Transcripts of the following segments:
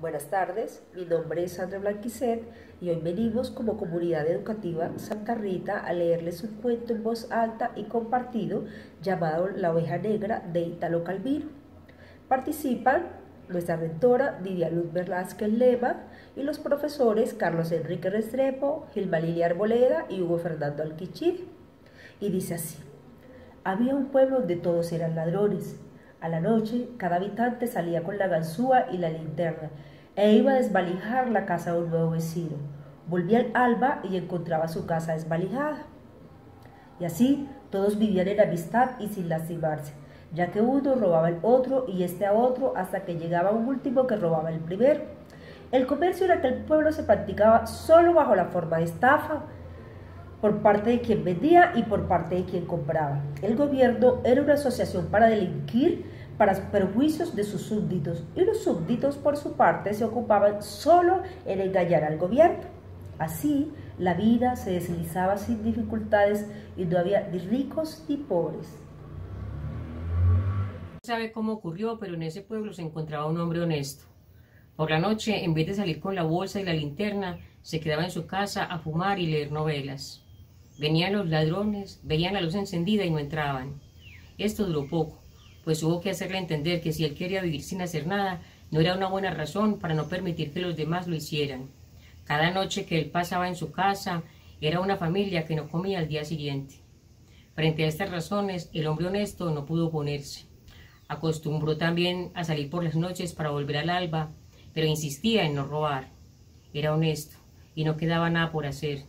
Buenas tardes, mi nombre es Sandra Blanquicet y hoy venimos como comunidad educativa Santa Rita a leerles un cuento en voz alta y compartido llamado La oveja negra de Italo Calvino. Participan nuestra rectora Lidia Luz Velázquez Lema y los profesores Carlos Enrique Restrepo, Gilma Lilia Arboleda y Hugo Fernando Alquichiri. Y dice así: había un pueblo donde todos eran ladrones. A la noche, cada habitante salía con la ganzúa y la linterna e iba a desvalijar la casa de un nuevo vecino. Volvía al alba y encontraba su casa desvalijada. Y así todos vivían en amistad y sin lastimarse, ya que uno robaba al otro y este a otro hasta que llegaba un último que robaba el primero. El comercio en aquel pueblo se practicaba solo bajo la forma de estafa, por parte de quien vendía y por parte de quien compraba. El gobierno era una asociación para delinquir para perjuicios de sus súbditos, y los súbditos por su parte se ocupaban solo en engañar al gobierno. Así, la vida se deslizaba sin dificultades y no había ni ricos ni pobres. No sabe cómo ocurrió, pero en ese pueblo se encontraba un hombre honesto. Por la noche, en vez de salir con la bolsa y la linterna, se quedaba en su casa a fumar y leer novelas. Venían los ladrones, veían la luz encendida y no entraban. Esto duró poco, pues hubo que hacerle entender que si él quería vivir sin hacer nada, no era una buena razón para no permitir que los demás lo hicieran. Cada noche que él pasaba en su casa, era una familia que no comía al día siguiente. Frente a estas razones, el hombre honesto no pudo oponerse. Acostumbró también a salir por las noches para volver al alba, pero insistía en no robar. Era honesto y no quedaba nada por hacer.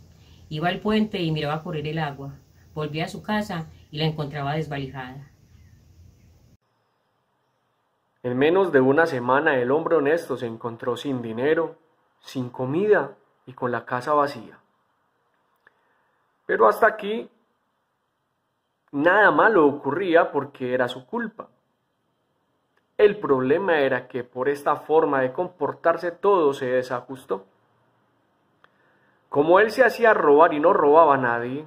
Iba al puente y miraba correr el agua. Volvía a su casa y la encontraba desvalijada. En menos de una semana el hombre honesto se encontró sin dinero, sin comida y con la casa vacía. Pero hasta aquí nada malo ocurría porque era su culpa. El problema era que por esta forma de comportarse todo se desajustó. Como él se hacía robar y no robaba a nadie,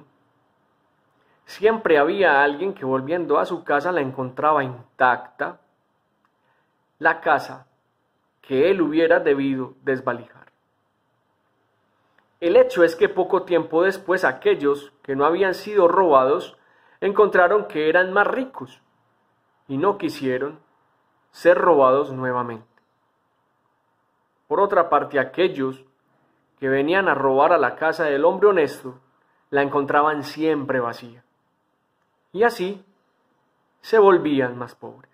siempre había alguien que volviendo a su casa la encontraba intacta, la casa que él hubiera debido desvalijar. El hecho es que poco tiempo después aquellos que no habían sido robados encontraron que eran más ricos y no quisieron ser robados nuevamente. Por otra parte, aquellos que venían a robar a la casa del hombre honesto la encontraban siempre vacía y así se volvían más pobres.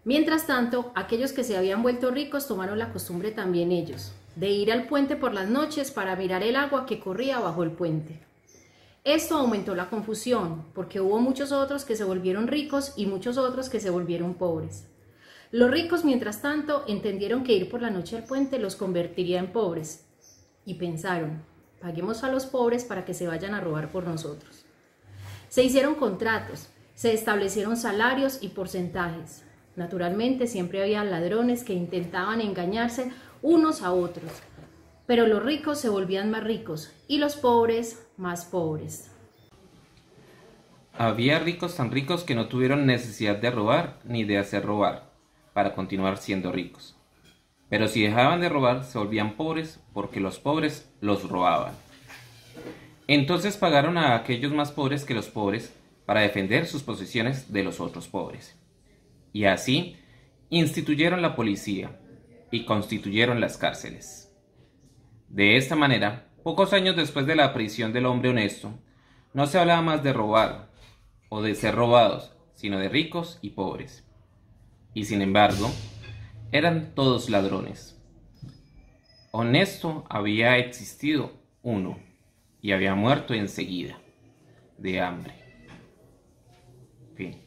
Mientras tanto, aquellos que se habían vuelto ricos tomaron la costumbre también ellos, de ir al puente por las noches para mirar el agua que corría bajo el puente. Esto aumentó la confusión, porque hubo muchos otros que se volvieron ricos y muchos otros que se volvieron pobres. Los ricos, mientras tanto, entendieron que ir por la noche al puente los convertiría en pobres, y pensaron: paguemos a los pobres para que se vayan a robar por nosotros. Se hicieron contratos, se establecieron salarios y porcentajes. Naturalmente, siempre había ladrones que intentaban engañarse unos a otros, pero los ricos se volvían más ricos y los pobres más pobres. Había ricos tan ricos que no tuvieron necesidad de robar ni de hacer robar para continuar siendo ricos. Pero si dejaban de robar, se volvían pobres porque los pobres los robaban. Entonces pagaron a aquellos más pobres que los pobres para defender sus posesiones de los otros pobres. Y así instituyeron la policía y constituyeron las cárceles. De esta manera, pocos años después de la aparición del hombre honesto, no se hablaba más de robar o de ser robados, sino de ricos y pobres. Y sin embargo, eran todos ladrones. Honesto había existido uno y había muerto enseguida, de hambre. Fin.